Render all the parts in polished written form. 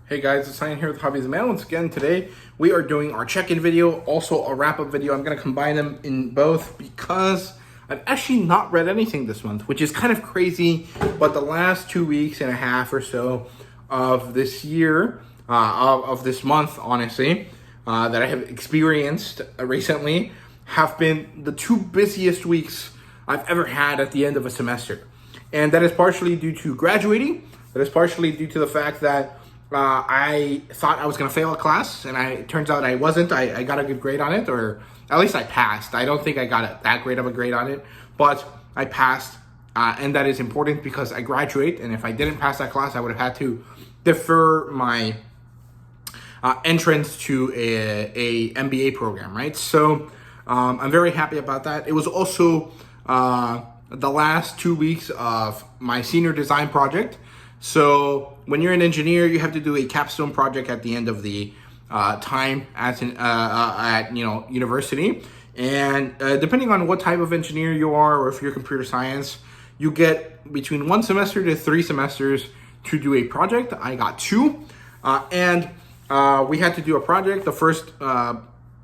Hey guys, it's Ryan here with HobbiesofaMan. Once again, today we are doing our check-in video, also a wrap-up video. I'm going to combine them in both because I've actually not read anything this month, which is kind of crazy. But the last 2 weeks and a half or so of this year, of this month, honestly, that I have experienced recently, have been the two busiest weeks I've ever had at the end of a semester. And that is partially due to graduating. That is partially due to the fact that I thought I was going to fail a class, and it turns out I wasn't. I got a good grade on it, or at least I passed. I don't think I got that great of a grade on it, but I passed, and that is important because I graduate, and if I didn't pass that class, I would have had to defer my entrance to a MBA program, right? So I'm very happy about that. It was also the last 2 weeks of my senior design project. So when you're an engineer, you have to do a capstone project at the end of the time at university. And depending on what type of engineer you are, or if you're computer science, you get between 1 semester to 3 semesters to do a project. I got 2, and we had to do a project. The first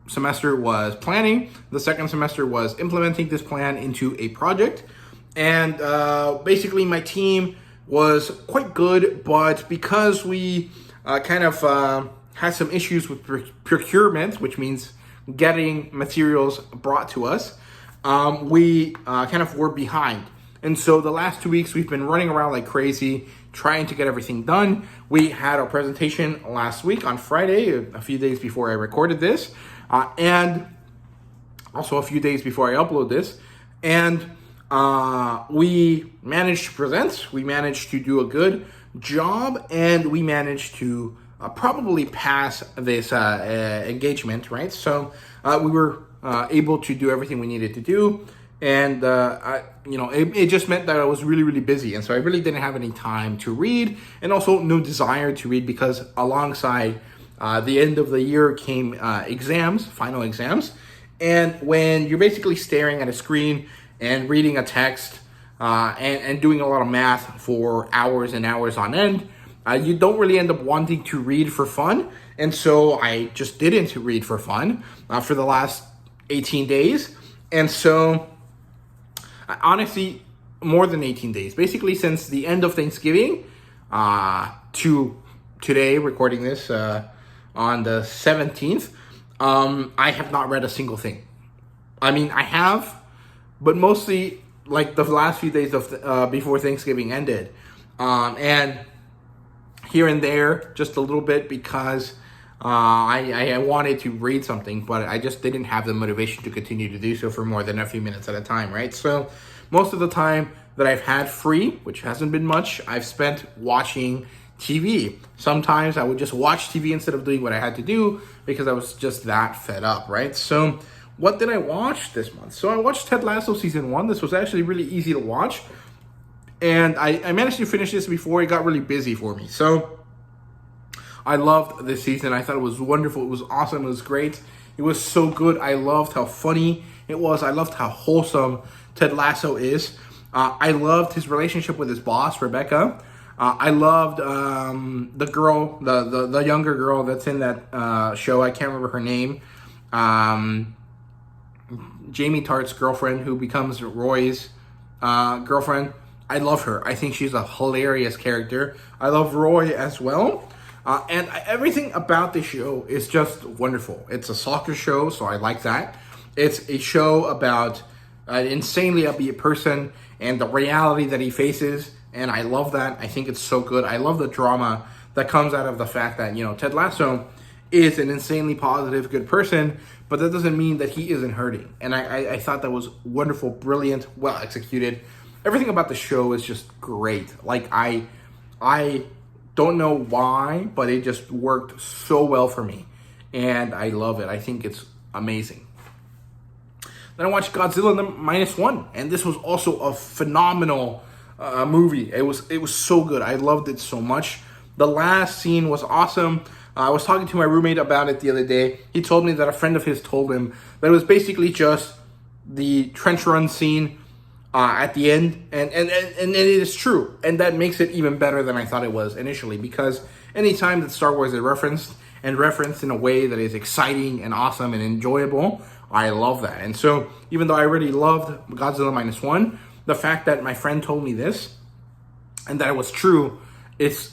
semester was planning. The second semester was implementing this plan into a project. And basically my team was quite good, but because we kind of had some issues with procurement, which means getting materials brought to us, we kind of were behind. And so the last 2 weeks we've been running around like crazy trying to get everything done. We had our presentation last week on Friday, a few days before I recorded this, and also a few days before I upload this. And we managed to present, we managed to do a good job, and we managed to probably pass this engagement, right? So we were able to do everything we needed to do, and it just meant that I was really, really busy, and so I really didn't have any time to read, and also no desire to read, because alongside the end of the year came exams, final exams, and when you're basically staring at a screen and reading a text and doing a lot of math for hours and hours on end, you don't really end up wanting to read for fun. And so I just didn't read for fun for the last 18 days. And so honestly, more than 18 days, basically since the end of Thanksgiving to today, recording this on the 17th, I have not read a single thing. I mean, I have, but mostly like the last few days of before Thanksgiving ended, and here and there just a little bit, because I wanted to read something, but I just didn't have the motivation to continue to do so for more than a few minutes at a time, right? So most of the time that I've had free, which hasn't been much, I've spent watching TV. Sometimes I would just watch TV instead of doing what I had to do, because I was just that fed up, right? So what did I watch this month? So I watched Ted Lasso season 1. This was actually really easy to watch, and I managed to finish this before it got really busy for me. So I loved this season. I thought it was wonderful. It was awesome. It was great. It was so good. I loved how funny it was. I loved how wholesome Ted Lasso is. I loved his relationship with his boss, Rebecca. I loved the girl, the younger girl that's in that show. I can't remember her name. Jamie Tartt's girlfriend, who becomes Roy's girlfriend. I love her. I think she's a hilarious character. I love Roy as well. And everything about the show is just wonderful. It's a soccer show, so I like that. It's a show about an insanely upbeat person and the reality that he faces, and I love that. I think it's so good. I love the drama that comes out of the fact that, Ted Lasso is an insanely positive, good person, but that doesn't mean that he isn't hurting. And I thought that was wonderful, brilliant, well executed. Everything about the show is just great. Like, I don't know why, but it just worked so well for me, and I love it. I think it's amazing. Then I watched Godzilla -1, and this was also a phenomenal movie. It was so good. I loved it so much. The last scene was awesome. I was talking to my roommate about it the other day. He told me that a friend of his told him that it was basically just the trench run scene at the end, and it is true, and that makes it even better than I thought it was initially, because anytime that Star Wars is referenced in a way that is exciting and awesome and enjoyable, I love that. And so even though I already loved Godzilla Minus One, the fact that my friend told me this and that it was true is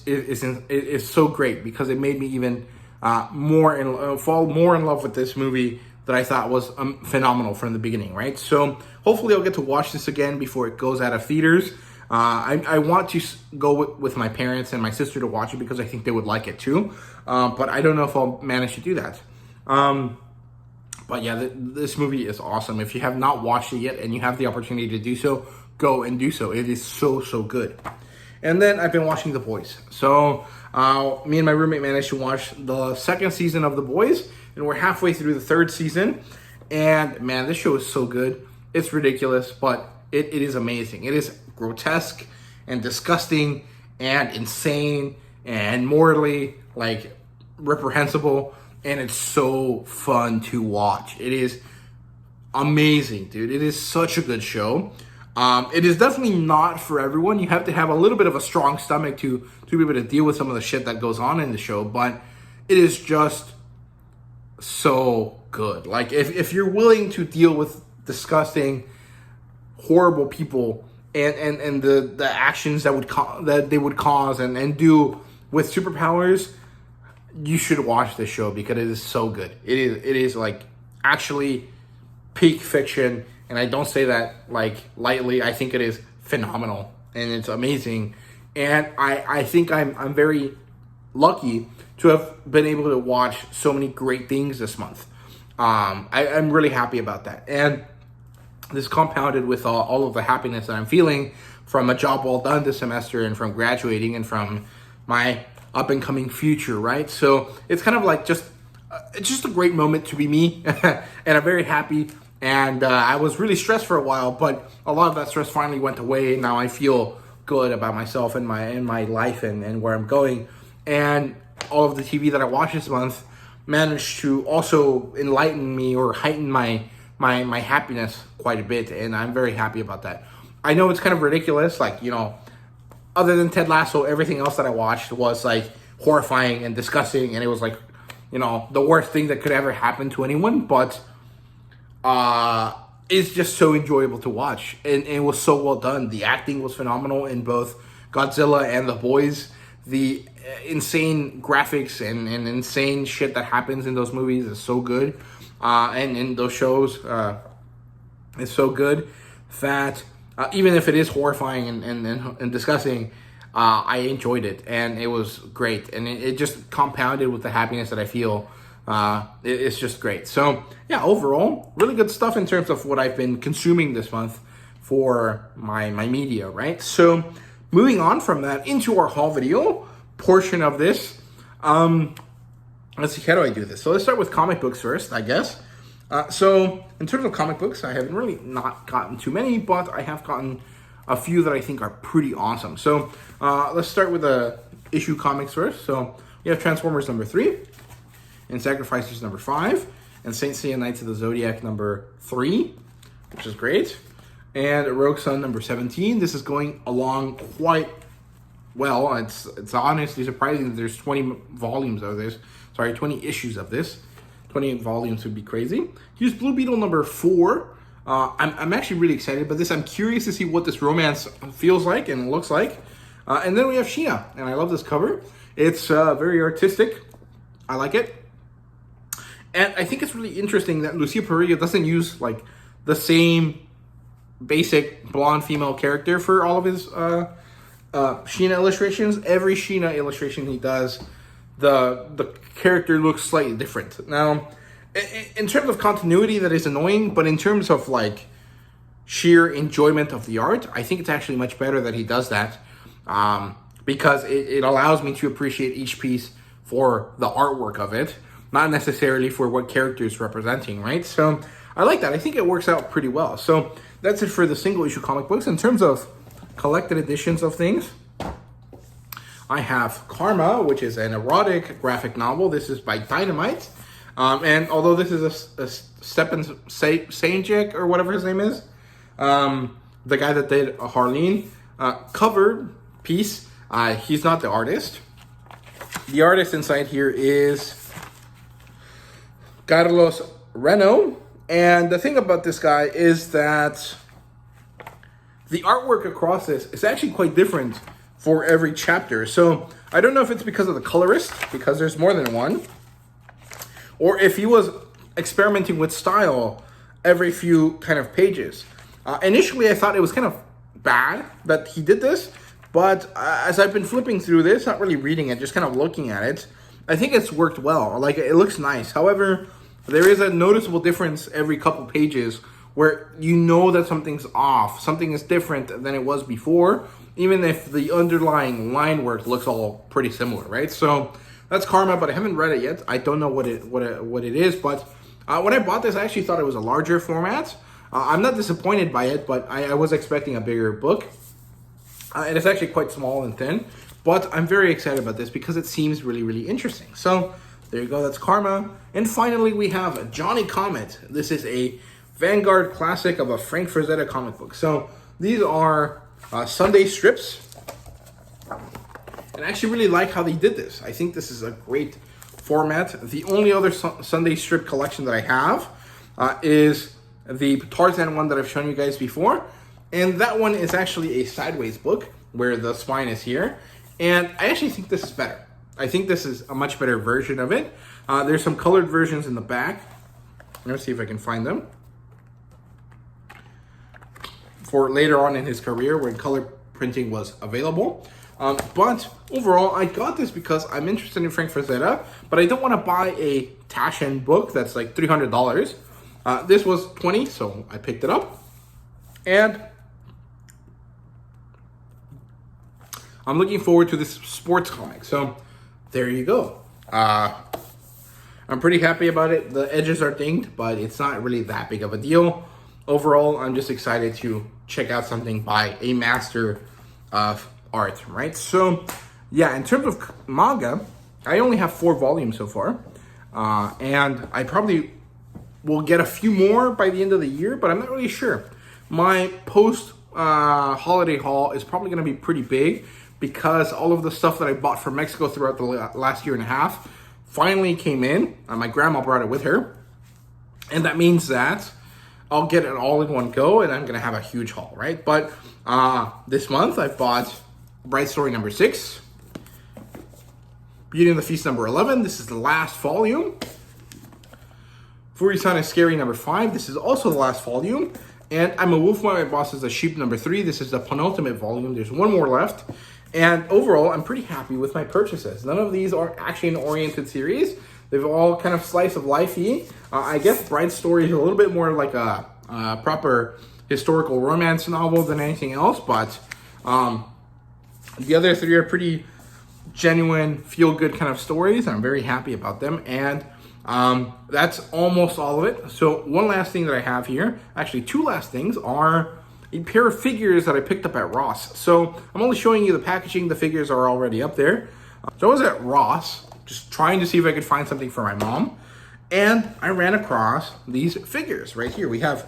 so great, because it made me even fall more in love with this movie that I thought was phenomenal from the beginning, right? So hopefully I'll get to watch this again before it goes out of theaters. I want to go with my parents and my sister to watch it because I think they would like it too. But I don't know if I'll manage to do that. But yeah, this movie is awesome. If you have not watched it yet and you have the opportunity to do so, go and do so. It is so, so good. And then I've been watching The Boys. So me and my roommate managed to watch the second season of The Boys, and we're halfway through the third season. And man, this show is so good. It's ridiculous, but it is amazing. It is grotesque and disgusting and insane and morally reprehensible, and it's so fun to watch. It is amazing, dude. It is such a good show. It is definitely not for everyone. You have to have a little bit of a strong stomach to be able to deal with some of the shit that goes on in the show, but it is just so good. Like, if you're willing to deal with disgusting, horrible people and the actions that they would cause and do with superpowers, you should watch this show because it is so good. It is like actually peak fiction, and I don't say that lightly. I think it is phenomenal and it's amazing, and I think I'm very lucky to have been able to watch so many great things this month. I'm really happy about that, and this compounded with all of the happiness that I'm feeling from a job well done this semester and from graduating and from my up and coming future, right? So it's kind of like it's just a great moment to be me, and I'm very happy. And I was really stressed for a while, but a lot of that stress finally went away. And now I feel good about myself and my life and where I'm going. And all of the TV that I watched this month managed to also enlighten me or heighten my happiness quite a bit, and I'm very happy about that. I know it's kind of ridiculous, other than Ted Lasso, everything else that I watched was horrifying and disgusting, and it was the worst thing that could ever happen to anyone, but it's just so enjoyable to watch, and it was so well done. The acting was phenomenal in both Godzilla and The Boys. The insane graphics and insane shit that happens in those movies is so good, and in those shows is so good that even if it is horrifying and disgusting, I enjoyed it, and it was great, and it just compounded with the happiness that I feel. It's just great. So yeah, overall, really good stuff in terms of what I've been consuming this month for my media, right? So moving on from that into our haul video portion of this, let's see, how do I do this? So let's start with comic books first, I guess. So in terms of comic books, I haven't really not gotten too many, but I have gotten a few that I think are pretty awesome. So let's start with the issue comics first. So we have Transformers number 3, and Sacrificers number 5, and Saint Seiya Knights of the Zodiac number 3, which is great, and Rogue Sun number 17. This is going along quite well. It's honestly surprising that there's 20 volumes of this. Sorry, 20 issues of this. 28 volumes would be crazy. Here's Blue Beetle number 4. I'm actually really excited about this. I'm curious to see what this romance feels like and looks like. And then we have Sheena, and I love this cover. It's very artistic. I like it. And I think it's really interesting that Lucia Parilla doesn't use the same basic blonde female character for all of his Sheena illustrations. Every Sheena illustration he does, the character looks slightly different. Now, in terms of continuity, that is annoying, but in terms of sheer enjoyment of the art, I think it's actually much better that he does that, because it allows me to appreciate each piece for the artwork of it, not necessarily for what character is representing, right? So I like that. I think it works out pretty well. So that's it for the single issue comic books. In terms of collected editions of things, I have Karma, which is an erotic graphic novel. This is by Dynamite. And although this is a Stepan Sajic, or whatever his name is, the guy that did Harleen, cover piece, he's not the artist. The artist inside here is Carlos Reno. And the thing about this guy is that the artwork across this is actually quite different for every chapter. So I don't know if it's because of the colorist, because there's more than one, or if he was experimenting with style every few kind of pages. Initially, I thought it was kind of bad that he did this, but as I've been flipping through this, not really reading it, just kind of looking at it, I think it's worked well. Like, it looks nice. However, there is a noticeable difference every couple pages where you know that something's off. Something is different than it was before, even if the underlying line work looks all pretty similar, right? So that's Karma, but I haven't read it yet. I don't know what it is, but when I bought this, I actually thought it was a larger format. I'm not disappointed by it, but I was expecting a bigger book. And it's actually quite small and thin, but I'm very excited about this because it seems really, really interesting. So there you go, that's Karma. And finally, we have Johnny Comet. This is a Vanguard classic of a Frank Frazetta comic book. So these are Sunday strips. And I actually really like how they did this. I think this is a great format. The only other Sunday strip collection that I have is the Tarzan one that I've shown you guys before. And that one is actually a sideways book where the spine is here. And I actually think this is better. I think this is a much better version of it. There's some colored versions in the back. Let's see if I can find them. For later on in his career when color printing was available. But overall, I got this because I'm interested in Frank Frazetta, but I don't want to buy a Taschen book that's like $300. This was $20, so I picked it up. And I'm looking forward to this sports comic. So there you go. I'm pretty happy about it. The edges are dinged, but it's not really that big of a deal. Overall, I'm just excited to check out something by a master of art, right? So yeah, in terms of manga, I only have 4 volumes so far. And I probably will get a few more by the end of the year, but I'm not really sure. My post holiday haul is probably going to be pretty big because all of the stuff that I bought from Mexico throughout the last year and a half finally came in. My grandma brought it with her. And that means that I'll get it all in one go and I'm going to have a huge haul, right? But this month I bought Bright Story number 6, Beauty and the Feast number 11. This is the last volume. Furi-san is Scary number 5. This is also the last volume. And I'm a Wolf, My Boss is a Sheep number 3. This is the penultimate volume. There's one more left. And overall, I'm pretty happy with my purchases. None of these are actually an oriented series. They've all kind of slice of life-y. I guess Bright Story is a little bit more like a proper historical romance novel than anything else. But the other 3 are pretty genuine, feel-good kind of stories. I'm very happy about them. And that's almost all of it. So one last thing that I have here, actually 2 last things, are a pair of figures that I picked up at Ross. So I'm only showing you the packaging. The figures are already up there. So I was at Ross just trying to see if I could find something for my mom. And I ran across these figures right here. We have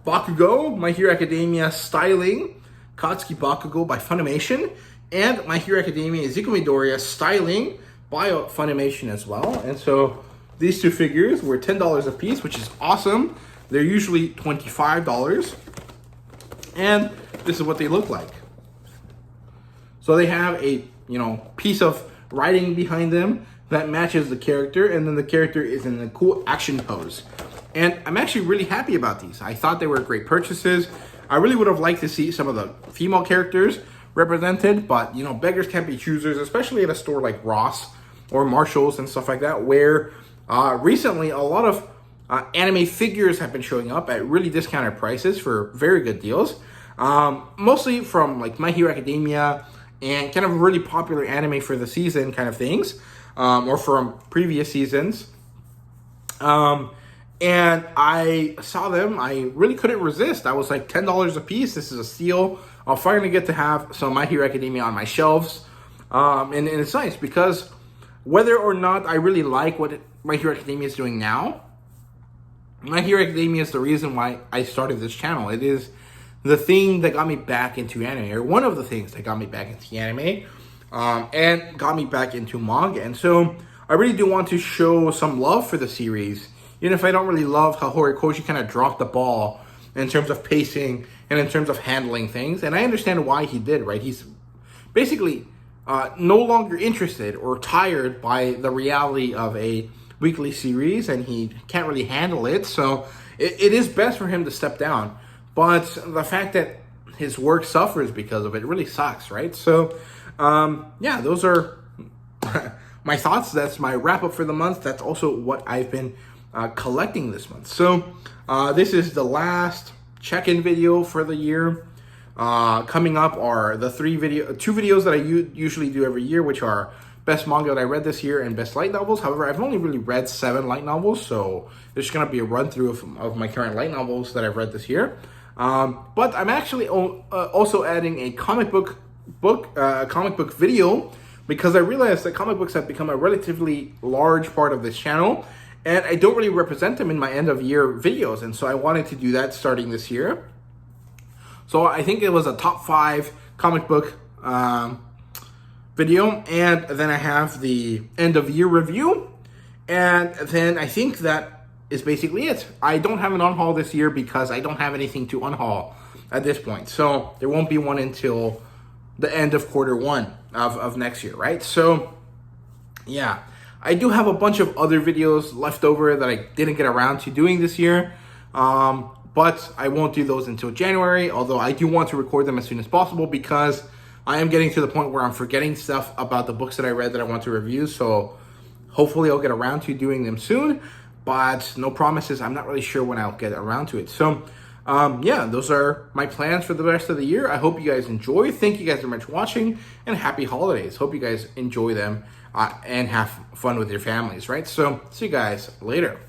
Bakugo, My Hero Academia styling, Katsuki Bakugo by Funimation, and My Hero Academia Izuku Midoriya styling by Funimation as well. And so these 2 figures were $10 a piece, which is awesome. They're usually $25. And this is what they look like. So they have a, piece of writing behind them that matches the character, and then the character is in a cool action pose. And I'm actually really happy about these. I thought they were great purchases. I really would have liked to see some of the female characters represented, but beggars can't be choosers, especially at a store like Ross or Marshall's and stuff like that, where recently a lot of anime figures have been showing up at really discounted prices for very good deals. Mostly from like My Hero Academia and kind of really popular anime for the season kind of things, or from previous seasons. And I saw them. I really couldn't resist. I was like $10 a piece. This is a steal. I'll finally get to have some My Hero Academia on my shelves. And it's nice because whether or not I really like what My Hero Academia is doing now, My Hero Academia is the reason why I started this channel. It is the thing that got me back into anime, or one of the things that got me back into anime. and got me back into manga. And so I really do want to show some love for the series, even if I don't really love how Horikoshi kind of dropped the ball in terms of pacing and in terms of handling things. And I understand why he did, right? He's basically no longer interested or tired by the reality of a weekly series, and he can't really handle it. So it is best for him to step down. But the fact that his work suffers because of it really sucks, right? So, yeah, those are my thoughts. That's my wrap up for the month. That's also what I've been collecting this month. So, this is the last check-in video for the year. Coming up are the two videos that I usually do every year, which are best manga that I read this year and best light novels. However, I've only really read 7 light novels, so there's going to be a run through of my current light novels that I've read this year. But I'm actually also adding a comic book video, because I realized that comic books have become a relatively large part of this channel, and I don't really represent them in my end of year videos, and so I wanted to do that starting this year. So I think it was a top 5 comic book video, and then I have the end of year review, and then I think that is basically it. I don't have an unhaul this year because I don't have anything to unhaul at this point. So there won't be one until the end of Q1 of next year, right? So yeah, I do have a bunch of other videos left over that I didn't get around to doing this year. But I won't do those until January, although I do want to record them as soon as possible because I am getting to the point where I'm forgetting stuff about the books that I read that I want to review. So hopefully I'll get around to doing them soon, but no promises. I'm not really sure when I'll get around to it. So yeah, those are my plans for the rest of the year. I hope you guys enjoy. Thank you guys very much for watching, and happy holidays. Hope you guys enjoy them and have fun with your families, right? So see you guys later.